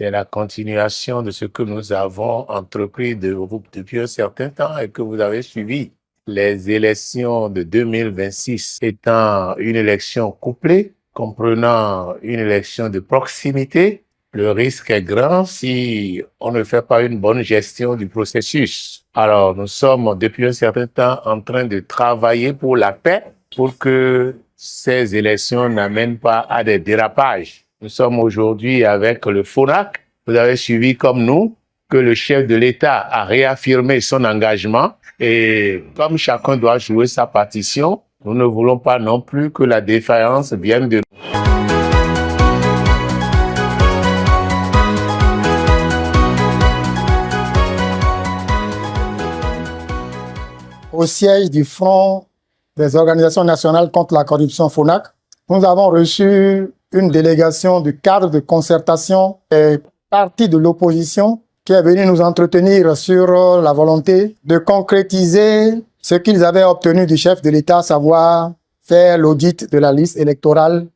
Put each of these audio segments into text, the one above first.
C'est la continuation de ce que nous avons entrepris depuis un certain temps et que vous avez suivi. Les élections de 2026 étant une élection couplée, comprenant une élection de proximité, le risque est grand si on ne fait pas une bonne gestion du processus. Alors, nous sommes depuis un certain temps en train de travailler pour la paix, pour que ces élections n'amènent pas à des dérapages. Nous sommes aujourd'hui avec le FONAC. Vous avez suivi comme nous que le chef de l'État a réaffirmé son engagement et comme chacun doit jouer sa partition, nous ne voulons pas non plus que la défaillance vienne de nous. Au siège du Front des organisations nationales contre la corruption FONAC, nous avons reçu une délégation du cadre de concertation des partis de l'opposition qui est venu nous entretenir sur la volonté de concrétiser ce qu'ils avaient obtenu du chef de l'État, à savoir faire l'audit de la liste électorale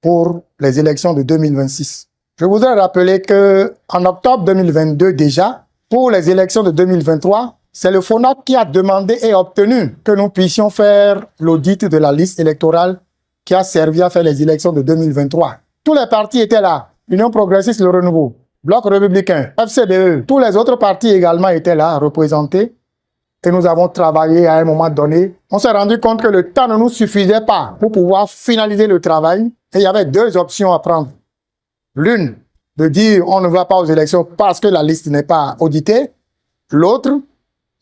pour les élections de 2026. Je voudrais rappeler qu'en octobre 2022 déjà, pour les élections de 2023, c'est le FONAC qui a demandé et obtenu que nous puissions faire l'audit de la liste électorale qui a servi à faire les élections de 2023. Tous les partis étaient là. Union progressiste, le Renouveau, Bloc républicain, FCDE, tous les autres partis également étaient là, représentés. Et nous avons travaillé à un moment donné. On s'est rendu compte que le temps ne nous suffisait pas pour pouvoir finaliser le travail. Et il y avait deux options à prendre. L'une, de dire on ne va pas aux élections parce que la liste n'est pas auditée. L'autre,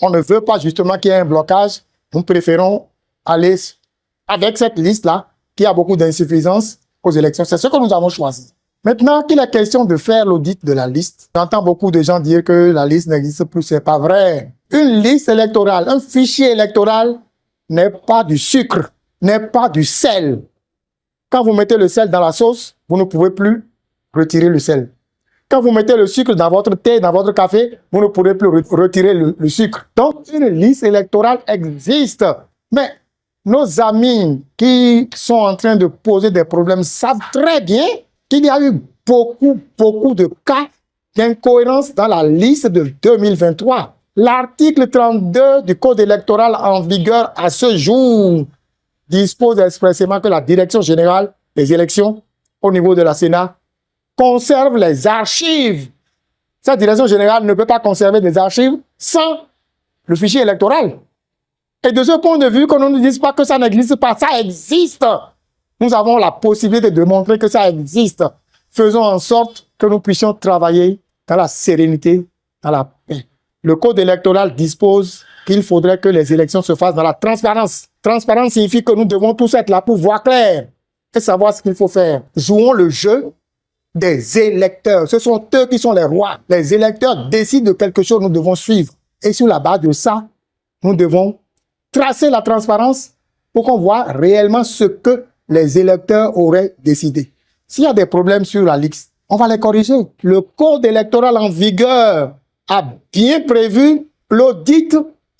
on ne veut pas justement qu'il y ait un blocage. Nous préférons aller avec cette liste-là, qui a beaucoup d'insuffisances aux élections. C'est ce que nous avons choisi. Maintenant qu'il est question de faire l'audit de la liste, j'entends beaucoup de gens dire que la liste n'existe plus. C'est pas vrai. Une liste électorale, un fichier électoral n'est pas du sucre, n'est pas du sel. Quand vous mettez le sel dans la sauce, vous ne pouvez plus retirer le sel. Quand vous mettez le sucre dans votre thé, dans votre café, vous ne pourrez plus retirer le sucre. Donc, une liste électorale existe. Mais nos amis qui sont en train de poser des problèmes savent très bien qu'il y a eu beaucoup de cas d'incohérence dans la liste de 2023. L'article 32 du Code électoral en vigueur à ce jour dispose expressément que la Direction générale des élections au niveau de la Sénat conserve les archives. Cette Direction générale ne peut pas conserver des archives sans le fichier électoral. Et de ce point de vue, qu'on ne nous dise pas que ça n'existe pas, ça existe. Nous avons la possibilité de montrer que ça existe. Faisons en sorte que nous puissions travailler dans la sérénité, dans la paix. Le Code électoral dispose qu'il faudrait que les élections se fassent dans la transparence. Transparence signifie que nous devons tous être là pour voir clair et savoir ce qu'il faut faire. Jouons le jeu des électeurs. Ce sont eux qui sont les rois. Les électeurs décident de quelque chose, nous devons suivre. Et sur la base de ça, nous devons tracer la transparence pour qu'on voit réellement ce que les électeurs auraient décidé. S'il y a des problèmes sur la liste, on va les corriger. Le Code électoral en vigueur a bien prévu l'audit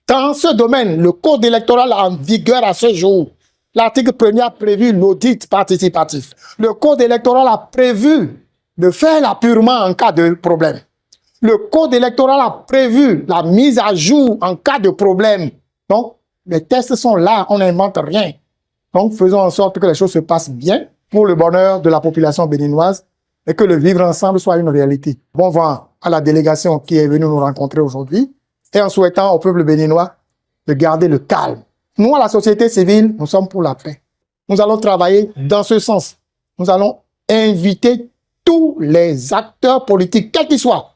dans ce domaine. Le Code électoral en vigueur à ce jour. L'article 1er a prévu l'audit participatif. Le Code électoral a prévu de faire l'appurement en cas de problème. Le Code électoral a prévu la mise à jour en cas de problème. Donc, les tests sont là, on n'invente rien. Donc, faisons en sorte que les choses se passent bien pour le bonheur de la population béninoise et que le vivre ensemble soit une réalité. Bon vent à la délégation qui est venue nous rencontrer aujourd'hui et en souhaitant au peuple béninois de garder le calme. Nous, à la société civile, nous sommes pour la paix. Nous allons travailler dans ce sens. Nous allons inviter tous les acteurs politiques, quels qu'ils soient,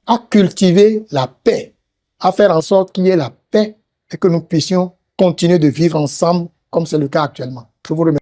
à cultiver la paix, à faire en sorte qu'il y ait la paix et que nous puissions continuer de vivre ensemble comme c'est le cas actuellement. Je vous remercie.